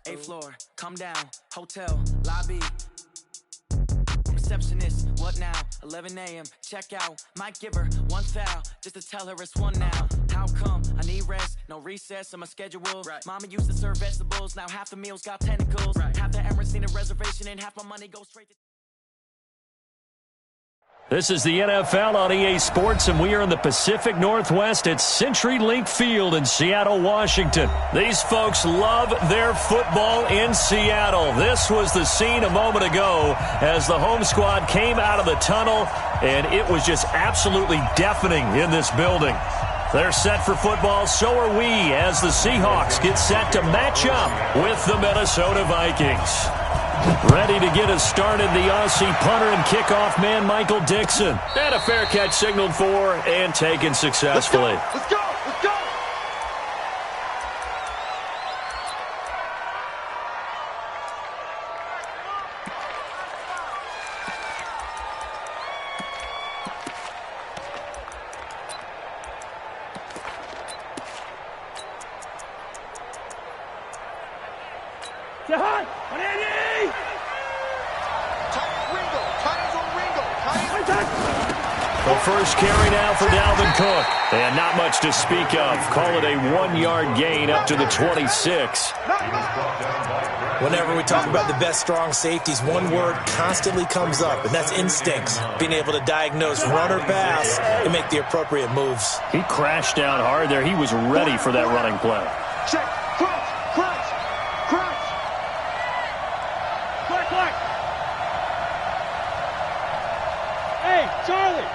8th floor, come down, hotel, lobby. Receptionist, what now? 11 a.m., check out. Might give her one foul, just to tell her it's one now. How come? I need rest, no recess on my schedule. Right. Mama used to serve vegetables, now half the meals got tentacles. Right. Half the Emirates need a reservation and half my money goes straight to... This is the NFL on EA Sports, and we are in the Pacific Northwest at CenturyLink Field in Seattle, Washington. These folks love their football in Seattle. This was the scene a moment ago as the home squad came out of the tunnel, and it was just absolutely deafening in this building. They're set for football, so are we, as the Seahawks get set to match up with the Minnesota Vikings. Ready to get us started, the Aussie punter and kickoff man, Michael Dixon. And a fair catch signaled for and taken successfully. Let's go! Let's go! The first carry now for Dalvin Cook. And not much to speak of. Call it a 1-yard gain up to the 26. Whenever we talk about the best strong safeties, one word constantly comes up, and that's instincts. Being able to diagnose run or pass and make the appropriate moves. He crashed down hard there. He was ready for that running play. Check. Crunch. Crunch. Crunch. Quick, quick. Hey, Charlie.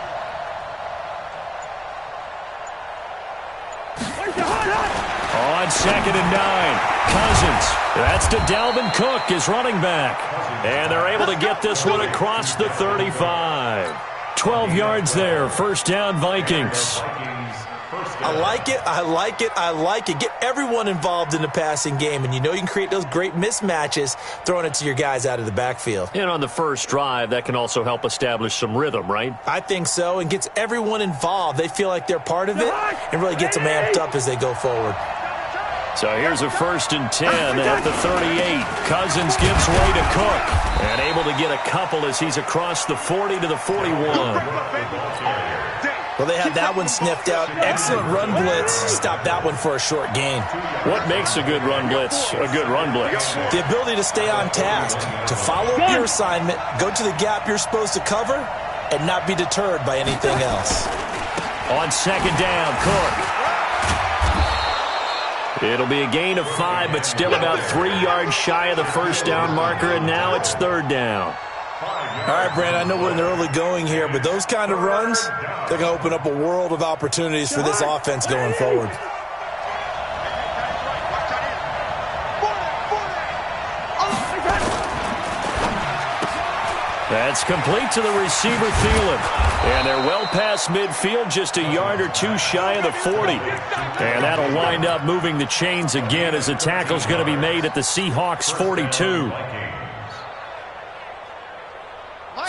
On 2nd and 9, Cousins. That's to Dalvin Cook, his running back. And they're able to get this one across the 35. 12 yards there, first down Vikings. I like it, I like it, I like it. Get everyone involved in the passing game, and you know you can create those great mismatches throwing it to your guys out of the backfield. And on the first drive, that can also help establish some rhythm, right? I think so, and gets everyone involved. They feel like they're part of it and really gets them amped up as they go forward. So here's a 1st and 10 at the 38. Cousins gives way to Cook and able to get a couple as he's across the 40 to the 41. Well, they had that one sniffed out. Excellent run blitz. Stop that one for a short gain. What makes a good run blitz a good run blitz? The ability to stay on task, to follow up your assignment, go to the gap you're supposed to cover, and not be deterred by anything else. On 2nd down, Cook. It'll be a gain of 5, but still about 3 yards shy of the first down marker, and now it's 3rd down. All right, Brandon, I know we're in the early going here, but those kind of runs, they're going to open up a world of opportunities for this offense going forward. That's complete to the receiver, Thielen. And they're well past midfield, just a yard or two shy of the 40. And that'll wind up moving the chains again as the tackle's going to be made at the Seahawks 42.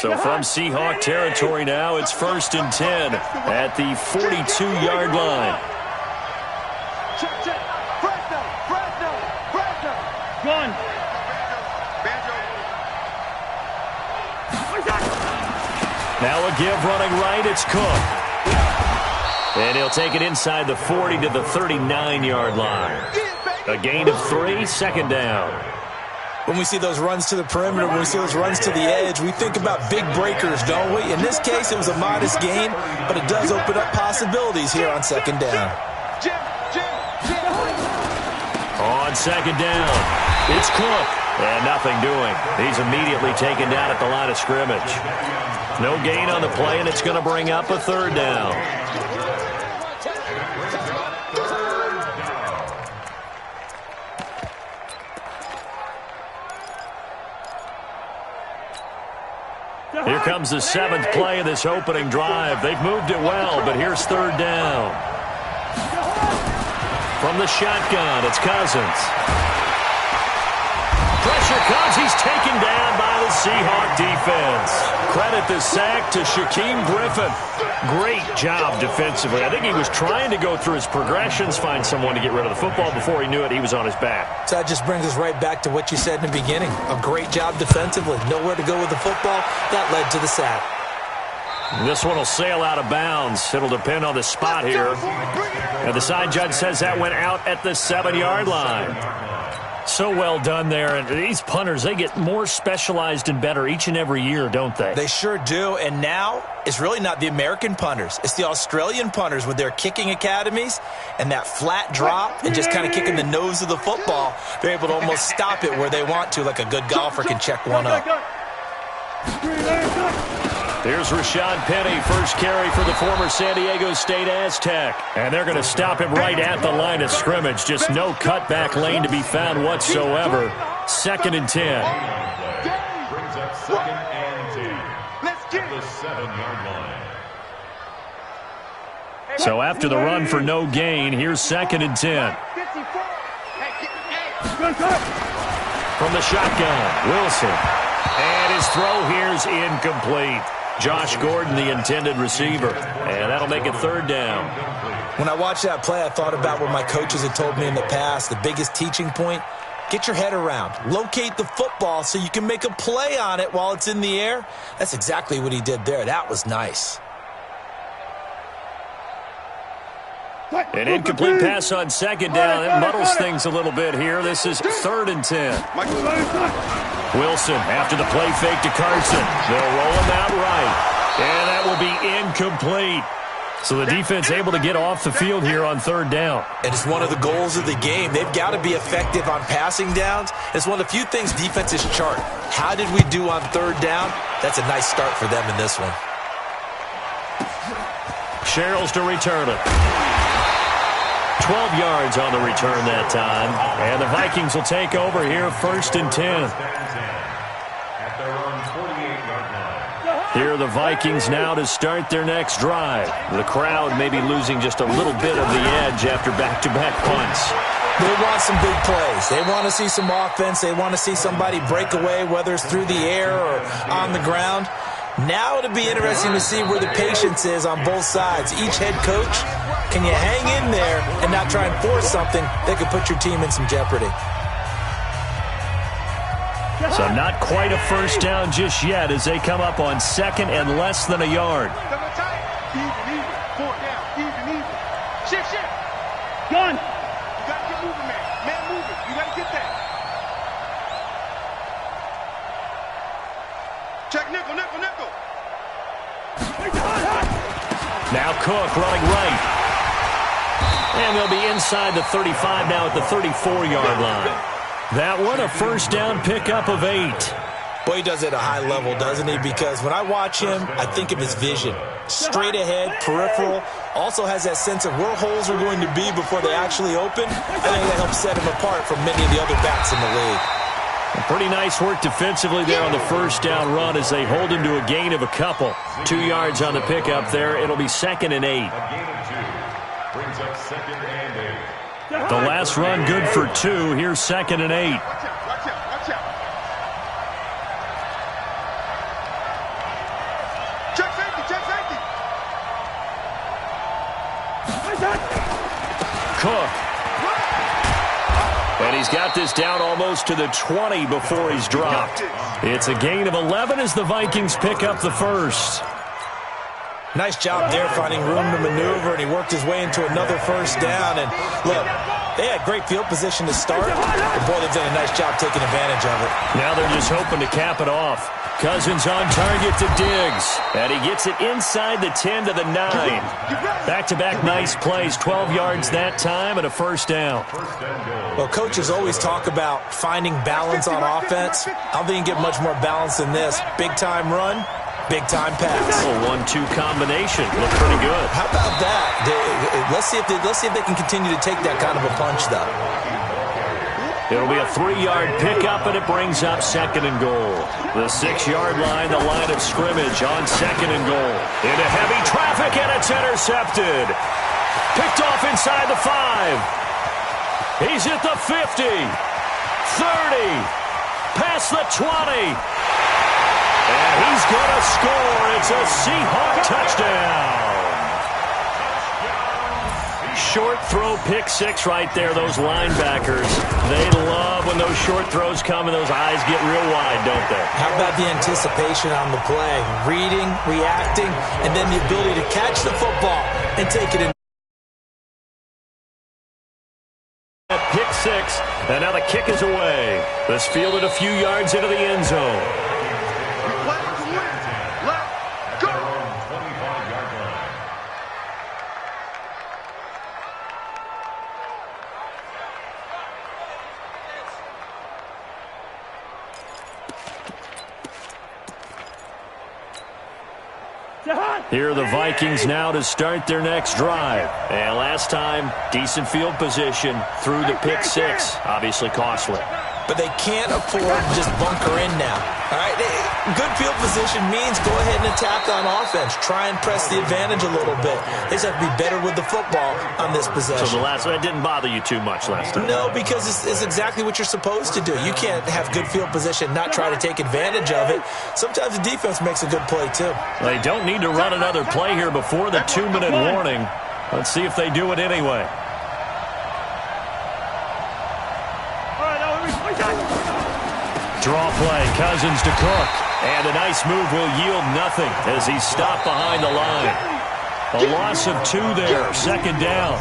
So from Seahawk territory now, it's 1st and 10 at the 42-yard line. Gun. Now a give running right, it's Cook. And he'll take it inside the 40 to the 39-yard line. A gain of 3, 2nd down. When we see those runs to the perimeter, when we see those runs to the edge, we think about big breakers, don't we? In this case, it was a modest gain, but it does open up possibilities here on 2nd down. On 2nd down, it's Cook. And nothing doing. He's immediately taken down at the line of scrimmage. No gain on the play, and it's going to bring up a 3rd down. Here comes the 7th play of this opening drive. They've moved it well, but here's 3rd down. From the shotgun, it's Cousins. Pressure pressure comes. He's taken down by the Seahawk defense. Credit the sack to Shaquem Griffin. Great job defensively. I think he was trying to go through his progressions, find someone to get rid of the football. Before he knew it, he was on his back. So that just brings us right back to what you said in the beginning. A great job defensively. Nowhere to go with the football. That led to the sack. This one will sail out of bounds. It'll depend on the spot here. And the side judge says that went out at the 7-yard line. So well done there. And these punters, they get more specialized and better each and every year, don't they? They sure do. And now it's really not the American punters. It's the Australian punters with their kicking academies and that flat drop and just kind of kicking the nose of the football. They're able to almost stop it where they want to, like a good golfer can check one up. Here's Rashad Penny, first carry for the former San Diego State Aztec. And they're going to stop him right at the line of scrimmage. Just no cutback lane to be found whatsoever. 2nd and 10. Brings up 2nd and 10. At the 7-yard line. So after the run for no gain, here's 2nd and 10. From the shotgun, Wilson. And his throw here's incomplete. Josh Gordon, the intended receiver. And that'll make it 3rd down. When I watched that play, I thought about what my coaches had told me in the past. The biggest teaching point, get your head around. Locate the football so you can make a play on it while it's in the air. That's exactly what he did there. That was nice. An incomplete pass on 2nd down. It muddles things a little bit here. This is 3rd and 10. Wilson after the play fake to Carson. They'll roll him out right. And that will be incomplete. So the defense able to get off the field here on 3rd down. And it's one of the goals of the game. They've got to be effective on passing downs. It's one of the few things defenses chart. How did we do on 3rd down? That's a nice start for them in this one. Sherrills to return it. 12 yards on the return that time. And the Vikings will take over here 1st and 10. Here are the Vikings now to start their next drive. The crowd may be losing just a little bit of the edge after back-to-back punts. They want some big plays. They want to see some offense. They want to see somebody break away, whether it's through the air or on the ground. Now it'll be interesting to see where the patience is on both sides. Each head coach, can you hang in there and not try and force something that could put your team in some jeopardy? So not quite a 1st down just yet as they come up on 2nd and less than a yard. Shift. Gun. You got to get moving, man. Man moving. You got to get that. Check nickel. Now Cook running right. And they'll be inside the 35 now at the 34-yard line. That one, a 1st down pickup of 8. Boy, he does it at a high level, doesn't he? Because when I watch him, I think of his vision. Straight ahead, peripheral. Also has that sense of where holes are going to be before they actually open. I think that helps set him apart from many of the other backs in the league. Pretty nice work defensively there on the 1st down run as they hold him to a gain of a couple. 2 yards on the pickup there. It'll be 2nd and 8. Brings up 2nd and 8. The last run good for 2. Here's 2nd and 8. Watch out. Check safety. Cook. And he's got this down almost to the 20 before he's dropped. It's a gain of 11 as the Vikings pick up the 1st. Nice job there finding room to maneuver, and he worked his way into another 1st down. And look, they had great field position to start, but boy, they've done a nice job taking advantage of it. Now they're just hoping to cap it off. Cousins on target to Diggs. And he gets it inside the 10 to the 9. Back-to-back nice plays. 12 yards that time and a 1st down. Well, coaches always talk about finding balance on offense. I don't think you can get much more balance than this. Big-time run, big-time pass. A 1-2 combination. Look pretty good. How about that? Let's see if they can continue to take that kind of a punch, though. It'll be a 3-yard pickup, and it brings up 2nd and goal. The 6-yard line, the line of scrimmage on 2nd and goal. Into heavy traffic, and it's intercepted. Picked off inside the 5. He's at the 50. 30. across the 20. And he's going to score. It's a Seahawk touchdown. Short throw pick six right there. Those linebackers, they love when those short throws come and those eyes get real wide, don't they? How about the anticipation on the play? Reading, reacting, and then the ability to catch the football and take it in. Pick six, and now the kick is away. This fielded a few yards into the end zone. Here are the Vikings now to start their next drive. And last time, decent field position through the pick six. Obviously costly. But they can't afford to just bunker in now. All right, good field position means go ahead and attack on offense. Try and press the advantage a little bit. They just have to be better with the football on this possession. So the last one didn't bother you too much last time? No, because it's exactly what you're supposed to do. You can't have good field position, not try to take advantage of it. Sometimes the defense makes a good play, too. They don't need to run another play here before the 2-minute warning. Let's see if they do it anyway. Draw play, Cousins to Cook. And a nice move will yield nothing as he's stopped behind the line. A loss of 2 there, second down.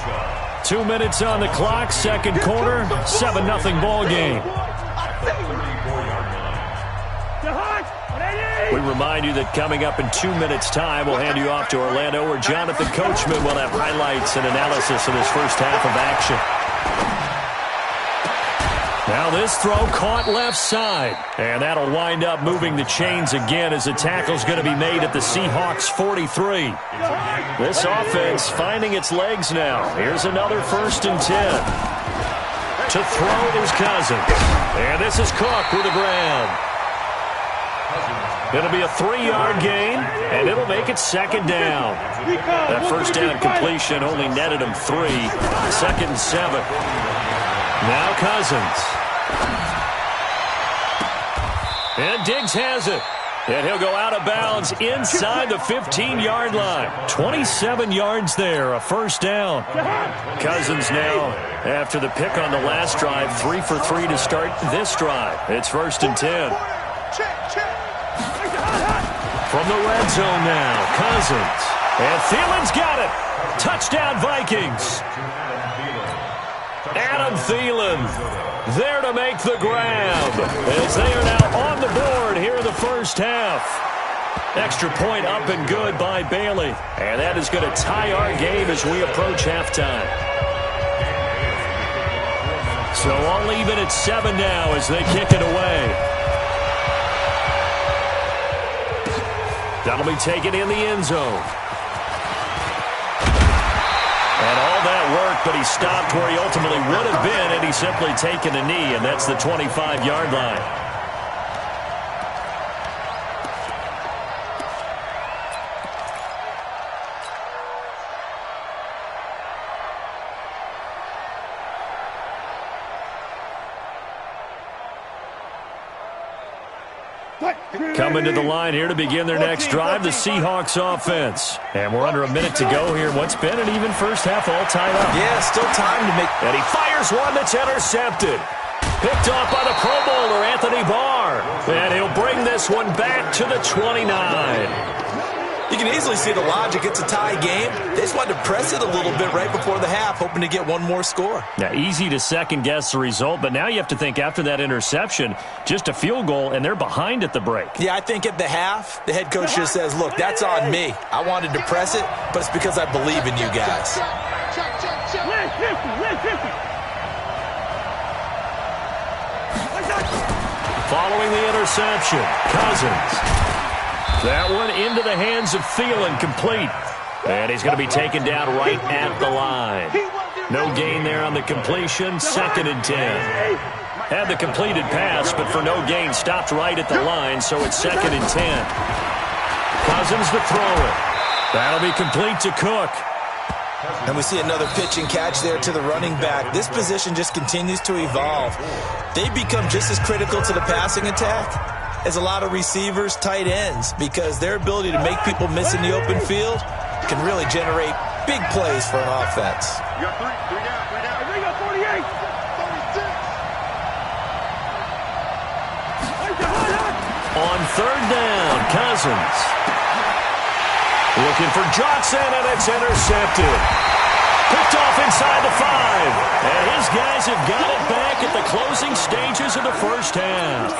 2 minutes on the clock, second quarter, 7-0 ball game. We remind you that coming up in 2 minutes' time, we'll hand you off to Orlando, where Jonathan Coachman will have highlights and analysis of this first half of action. Now this throw caught left side. And that'll wind up moving the chains again as the tackle's going to be made at the Seahawks 43. This offense finding its legs now. Here's another 1st and 10. To throw is Cousins. And this is Cook with the ground. It'll be a 3-yard gain, and it'll make it second down. That first down completion only netted him 3. 2nd and 7. Now Cousins. And Diggs has it. And he'll go out of bounds inside the 15-yard line. 27 yards there, a first down. Cousins now, after the pick on the last drive, 3 for 3 to start this drive. It's 1st and 10. From the red zone now, Cousins. And Thielen's got it. Touchdown, Vikings. Adam Thielen there to make the grab as they are now on the board here in the first half. Extra point up and good by Bailey. And that is going to tie our game as we approach halftime. So all even at 7 now as they kick it away. That'll be taken in the end zone. And all that work, but he stopped where he ultimately would have been had he simply taken a knee, and that's the 25-yard line. Coming to the line here to begin their next drive, the Seahawks offense. And we're under a minute to go here. What's been an even first half, all tied up. Yeah, still time to make. And he fires one that's intercepted. Picked off by the Pro Bowler, Anthony Barr. And he'll bring this one back to the 29. You can easily see the logic. It's a tie game. They just wanted to press it a little bit right before the half, hoping to get one more score. Now, easy to second-guess the result, but now you have to think after that interception, just a field goal, and they're behind at the break. Yeah, I think at the half, the head coach just says, look, that's on me. I wanted to press it, but it's because I believe in you guys. Following the interception, Cousins. That one into the hands of Thielen, complete. And he's going to be taken down right at the line. No gain there on the completion, 2nd and 10. Had the completed pass, but for no gain, stopped right at the line, so it's 2nd and 10. Cousins to throw it. That'll be complete to Cook. And we see another pitch and catch there to the running back. This position just continues to evolve. They become just as critical to the passing attack as a lot of receivers, tight ends, because their ability to make people miss in the open field can really generate big plays for an offense. You got three down. There you go, 48. 36. On third down, Cousins. Looking for Johnson, and it's intercepted. Picked off inside the 5. And his guys have got it back at the closing stages of the first half.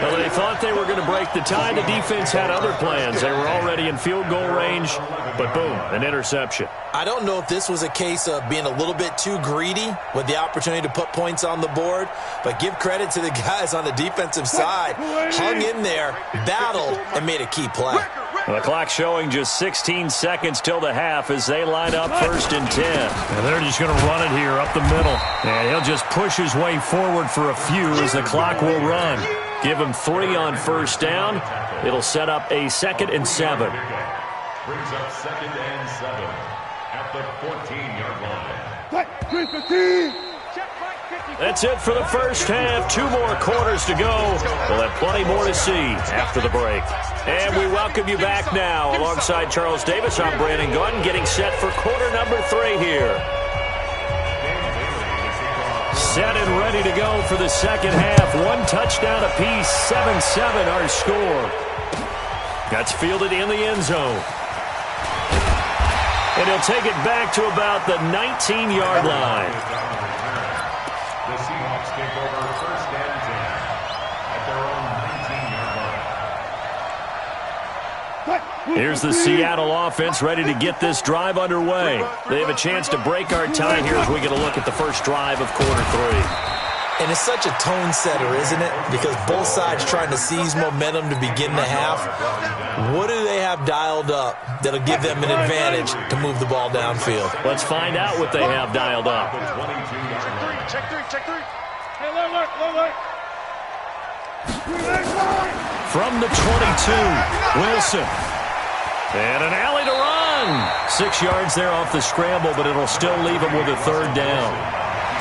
Well, they thought they were going to break the tie. The defense had other plans. They were already in field goal range, but boom, an interception. I don't know if this was a case of being a little bit too greedy with the opportunity to put points on the board, but give credit to the guys on the defensive side. Hung in there, battled, and made a key play. Well, the clock showing just 16 seconds till the half as they line up 1st and 10. And they're just going to run it here up the middle. And he'll just push his way forward for a few as the clock will run. Give him 3 on 1st down. It'll set up a 2nd and 7. Brings up 2nd and 7 at the 14-yard line. That's it for the first half. 2 more quarters to go. We'll have plenty more to see after the break. And we welcome you back now. Alongside Charles Davis, I'm Brandon Gunn, getting set for quarter number 3 here. Set and ready to go for the second half. 1 touchdown apiece, 7-7 our score. That's fielded in the end zone. And he'll take it back to about the 19-yard line. The Seahawks take over 1st and 10 at their own 19-yard line. Here's the Seattle offense ready to get this drive underway. They have a chance to break our tie here as we get a look at the first drive of quarter 3. And it's such a tone setter, isn't it? Because both sides trying to seize momentum to begin the half. What do they have dialed up that'll give them an advantage to move the ball downfield? Let's find out what they have dialed up. Check three. Hey, look. From the 22, Wilson. And an alley to run. 6 yards there off the scramble, but it'll still leave him with a 3rd down.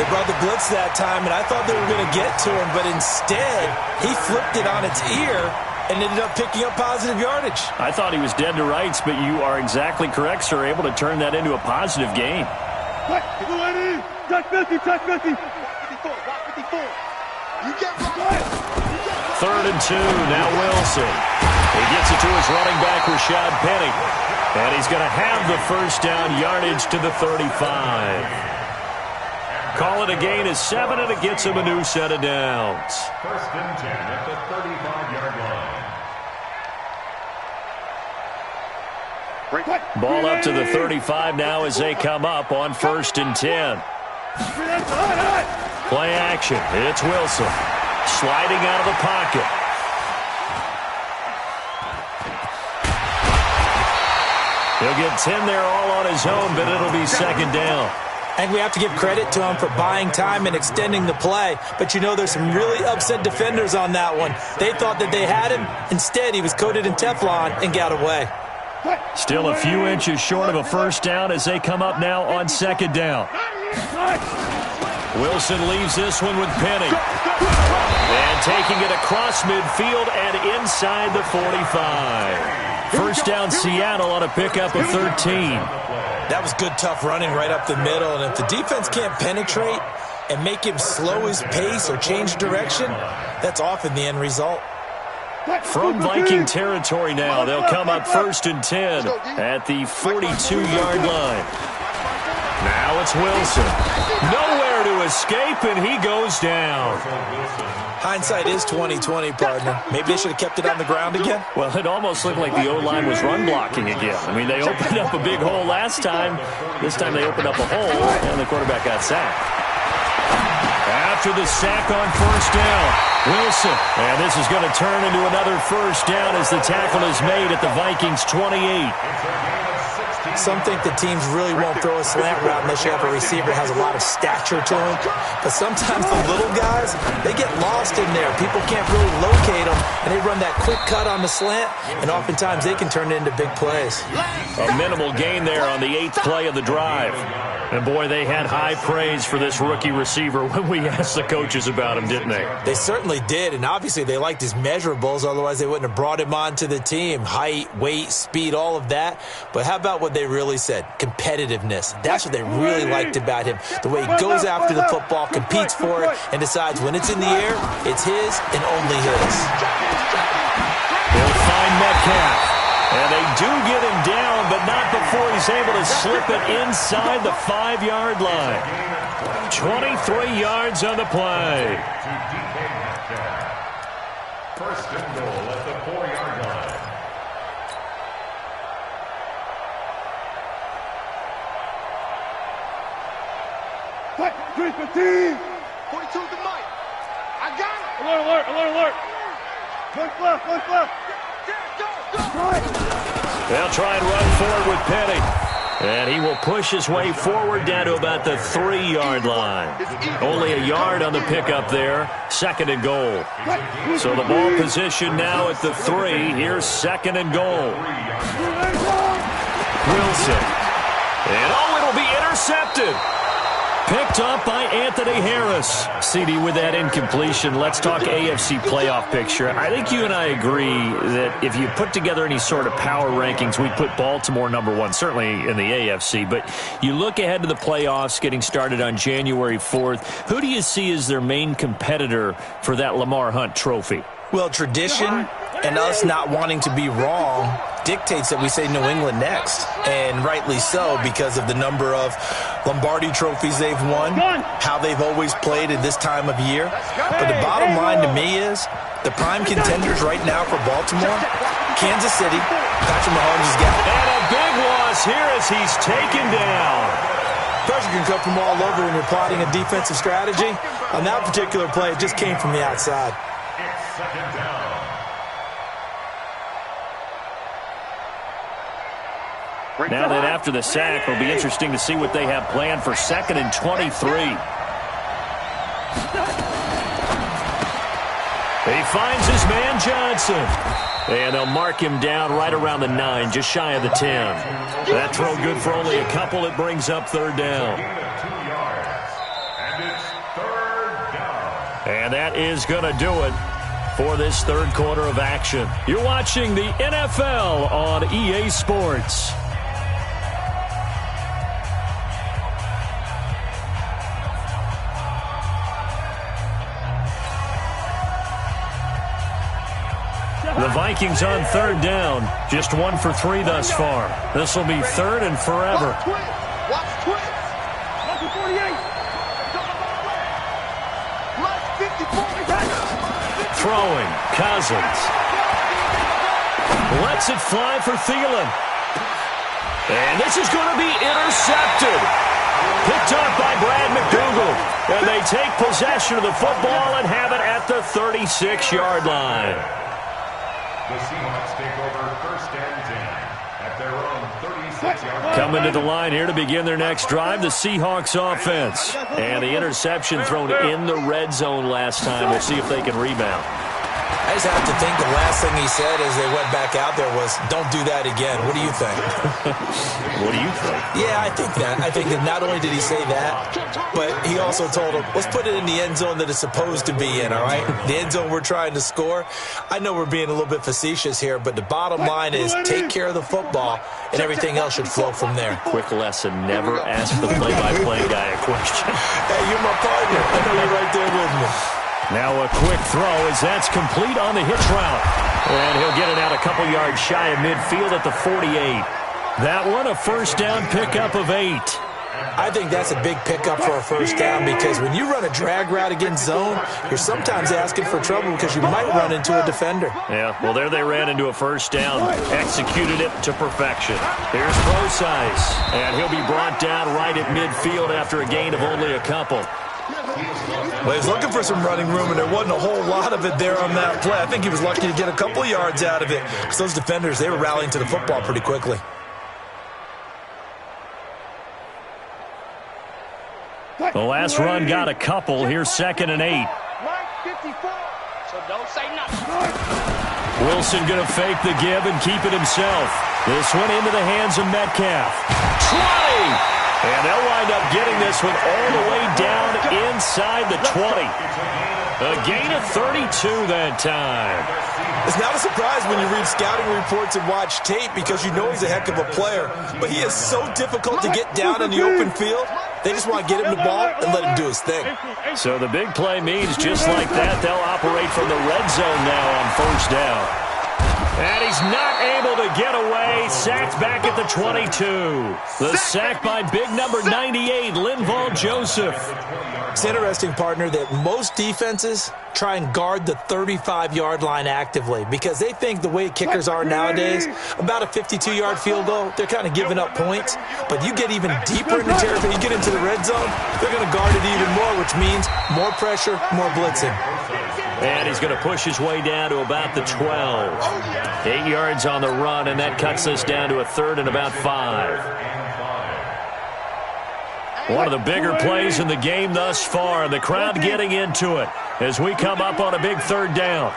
They brought the blitz that time, and I thought they were going to get to him, but instead, he flipped it on its ear and ended up picking up positive yardage. I thought he was dead to rights, but you are exactly correct, sir, able to turn that into a positive gain. Touch 50. 54. You get 3rd and 2, now Wilson. He gets it to his running back, Rashad Penny. And he's going to have the first down yardage to the 35. Call it a gain of 7, and it gets him a new set of downs. 1st and 10 at the 35-yard line. Ball up to the 35 now as they come up on 1st and 10. Play action. It's Wilson. Sliding out of the pocket. He'll get 10 there all on his own, but it'll be 2nd down. And we have to give credit to him for buying time and extending the play. But you know, there's some really upset defenders on that one. They thought that they had him. Instead, he was coated in Teflon and got away. Still a few inches short of a 1st down as they come up now on 2nd down. Wilson leaves this one with Penny. And taking it across midfield and inside the 45. 1st down Seattle on a pickup of 13. That was good, tough running right up the middle. And if the defense can't penetrate and make him slow his pace or change direction, that's often the end result. From Viking territory now, they'll come up 1st and 10 at the 42-yard line. Now it's Wilson. Nowhere to escape, and he goes down. Hindsight is 20/20, partner. Maybe they should have kept it on the ground again. Well, it almost looked like the O-line was run blocking again. I mean, they opened up a big hole last time. This time they opened up a hole, and the quarterback got sacked. After the sack on 1st down, Wilson. And this is going to turn into another 1st down as the tackle is made at the Vikings' 28. It's a gain of 16 Some think the teams really won't throw a slant route unless you have a receiver that has a lot of stature to him. But sometimes the little guys, they get lost in there. People can't really locate them, and they run that quick cut on the slant, and oftentimes they can turn it into big plays. A minimal gain there on the 8th play of the drive. And, boy, they had high praise for this rookie receiver when we asked the coaches about him, didn't they? They certainly did, and obviously they liked his measurables. Otherwise, they wouldn't have brought him onto the team. Height, weight, speed, all of that. But how about what they really said? Competitiveness. That's what they really liked about him. The way he goes after the football, competes for it, and decides when it's in the air, it's his and only his. They'll find Metcalf. And they do get him down, but not before he's able to slip it inside the 5-yard line. 23 yards on the play. First and goal at the 4-yard line. What? 315. 42 to Mike. I got it. Alert, alert, alert, alert. One left, one left. They'll try and run forward with Petty. And he will push his way forward down to about the 3-yard line. Only a yard on the pickup there. 2nd and goal. So the ball position now at the 3. Here's 2nd and goal. Wilson. And it'll be intercepted. Picked up by Anthony Harris. CD, with that incompletion, let's talk AFC playoff picture. I think you and I agree that if you put together any sort of power rankings, we'd put Baltimore number 1, certainly in the AFC. But you look ahead to the playoffs getting started on January 4th. Who do you see as their main competitor for that Lamar Hunt trophy? Well, tradition and us not wanting to be wrong dictates that we say New England next. And rightly so, because of the number of Lombardi trophies they've won, how they've always played at this time of year. But the bottom line to me is the prime contenders right now for Baltimore, Kansas City, Patrick Mahomes has got. And a big loss here as he's taken down. Pressure can come from all over when you're plotting a defensive strategy. On that particular play, it just came from the outside. It's 2nd down. Now then, after the sack, it'll be interesting to see what they have planned for 2nd and 23. He finds his man Johnson. And they'll mark him down right around the 9, just shy of the 10. That throw good for only a couple. It brings up 3rd down. And it's 3rd down. And that is going to do it for this 3rd quarter of action. You're watching the NFL on EA Sports. The Vikings on 3rd down. Just 1 for 3 thus far. This will be 3rd and forever. Watch twins. Watch 48. Throwing. Cousins. Lets it fly for Thielen. And this is going to be intercepted. Picked up by Brad McDougal. And they take possession of the football and have it at the 36-yard line. The Seahawks take over 1st and 10 at their own 36-yard line. Coming to the line here to begin their next drive, the Seahawks offense. And the interception thrown in the red zone last time. We'll see if they can rebound. I just have to think the last thing he said as they went back out there was, don't do that again. What do you think? What do you think? Yeah, I think that. I think that not only did he say that, but he also told him, let's put it in the end zone that it's supposed to be in, all right? The end zone we're trying to score. I know we're being a little bit facetious here, but the bottom line is take care of the football, and everything else should flow from there. Quick lesson, never ask the play-by-play guy a question. Hey, you're my partner. I know you're right there with me. Now a quick throw as that's complete on the hitch route. And he'll get it out a couple yards shy of midfield at the 48. That one a 1st down pickup of 8. I think that's a big pickup for a 1st down because when you run a drag route against zone, you're sometimes asking for trouble because you might run into a defender. Yeah, well, there they ran into a 1st down. Executed it to perfection. Here's Procise. And he'll be brought down right at midfield after a gain of only a couple. Well, he was looking for some running room, and there wasn't a whole lot of it there on that play. I think he was lucky to get a couple yards out of it because those defenders, they were rallying to the football pretty quickly. The last run got a couple. Here's 2nd and 8. So don't say nothing. Wilson going to fake the give and keep it himself. This one into the hands of Metcalf. 20! And they'll wind up getting this one all the way down inside the 20. A gain of 32 that time. It's not a surprise when you read scouting reports and watch tape because you know he's a heck of a player. But he is so difficult to get down in the open field. They just want to get him the ball and let him do his thing. So the big play means just like that, they'll operate from the red zone now on 1st down. And he's not able to get away. Sacked back at the 22. The sack by big number 98, Linval Joseph. It's interesting, partner, that most defenses try and guard the 35-yard line actively because they think the way kickers are nowadays, about a 52-yard field goal, they're kind of giving up points. But you get even deeper in the territory, you get into the red zone, they're going to guard it even more, which means more pressure, more blitzing. And he's going to push his way down to about the 12. 8 yards on the run, and that cuts us down to a 3rd and about 5. One of the bigger plays in the game thus far, and the crowd getting into it as we come up on a big 3rd down.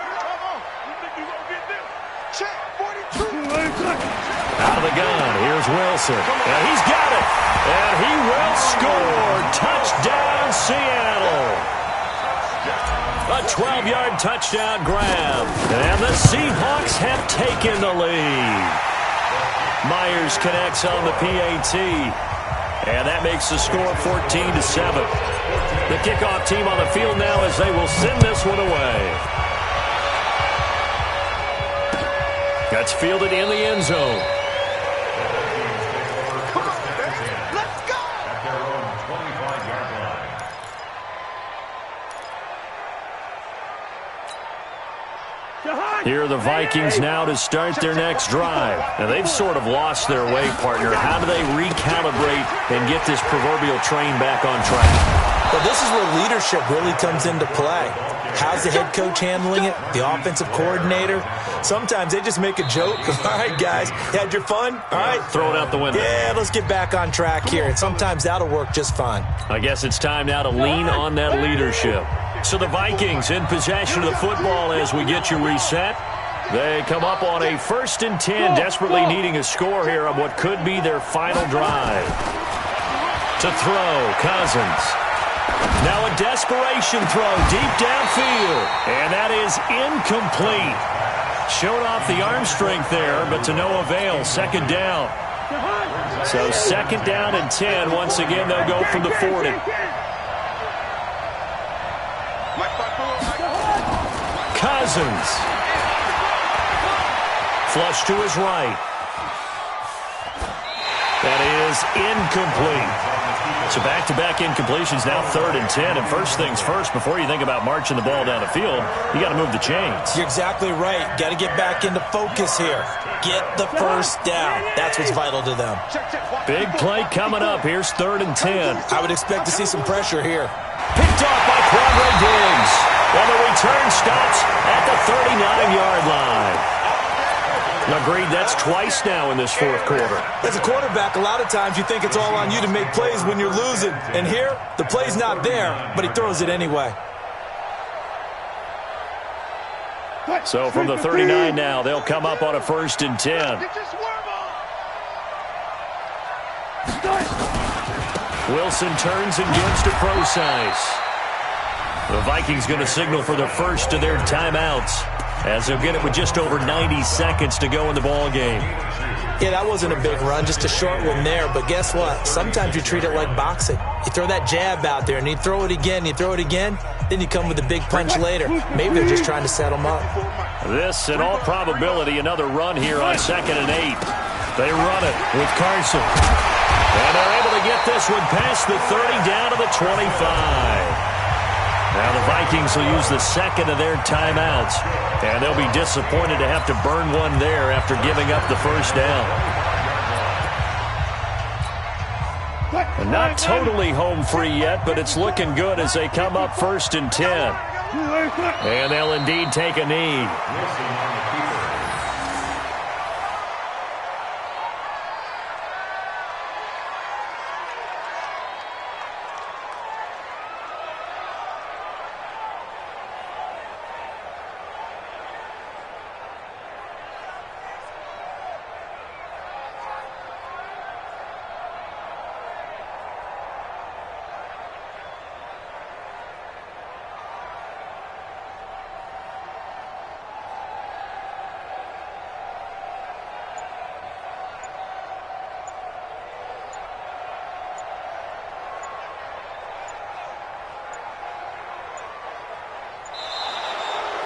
Out of the gun, here's Wilson. And he's got it. And he will score. Touchdown, Seattle. A 12-yard touchdown grab. And the Seahawks have taken the lead. Myers connects on the PAT. And that makes the score 14-7. The kickoff team on the field now as they will send this one away. That's fielded in the end zone. Let's go! At their own 25-yard line. Here are the Vikings now to start their next drive. Now, they've sort of lost their way, partner. How do they recalibrate and get this proverbial train back on track? Well, this is where leadership really comes into play. How's the head coach handling it? The offensive coordinator? Sometimes they just make a joke. All right, guys, had your fun? All right. Throw it out the window. Yeah, let's get back on track here. And sometimes that'll work just fine. I guess it's time now to lean on that leadership. So the Vikings in possession of the football as we get you reset. They come up on a 1st and 10, desperately needing a score here on what could be their final drive. To throw, Cousins. Now a desperation throw deep downfield. And that is incomplete. Showed off the arm strength there, but to no avail. 2nd down. So 2nd down and 10. Once again, they'll go from the 40. Cousins. Flush to his right. That is incomplete. So back-to-back incompletions, now 3rd and 10. And first things first, before you think about marching the ball down the field, you got to move the chains. You're exactly right. Got to get back into focus here. Get the 1st down. That's what's vital to them. Big play coming up. Here's 3rd and 10. I would expect to see some pressure here. Picked off by Quadre Diggs. And the return stops at the 39-yard line. Agreed, that's twice now in this 4th quarter. As a quarterback, a lot of times you think it's all on you to make plays when you're losing. And here, the play's not there, but he throws it anyway. So from the 39 now, they'll come up on a 1st and 10. Wilson turns and gives to Procise. The Vikings going to signal for the first of their timeouts as they'll get it with just over 90 seconds to go in the ball game. Yeah, that wasn't a big run, just a short one there. But guess what? Sometimes you treat it like boxing. You throw that jab out there, and you throw it again, then you come with a big punch later. Maybe they're just trying to set them up. This, in all probability, another run here on 2nd and 8. They run it with Carson. And they're able to get this one past the 30 down to the 25. Now the Vikings will use the 2nd of their timeouts, and they'll be disappointed to have to burn one there after giving up the 1st down. And not totally home free yet, but it's looking good as they come up 1st and 10. And they'll indeed take a knee.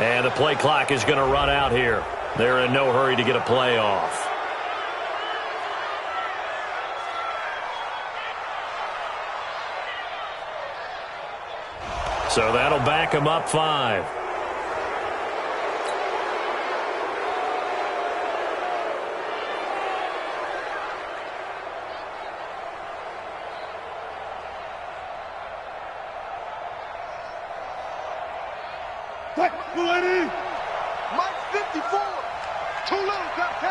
And the play clock is going to run out here. They're in no hurry to get a play off. So that'll back him up 5. Mike 54. Too little, Captain.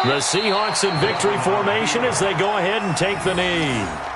The Seahawks in victory formation as they go ahead and take the knee.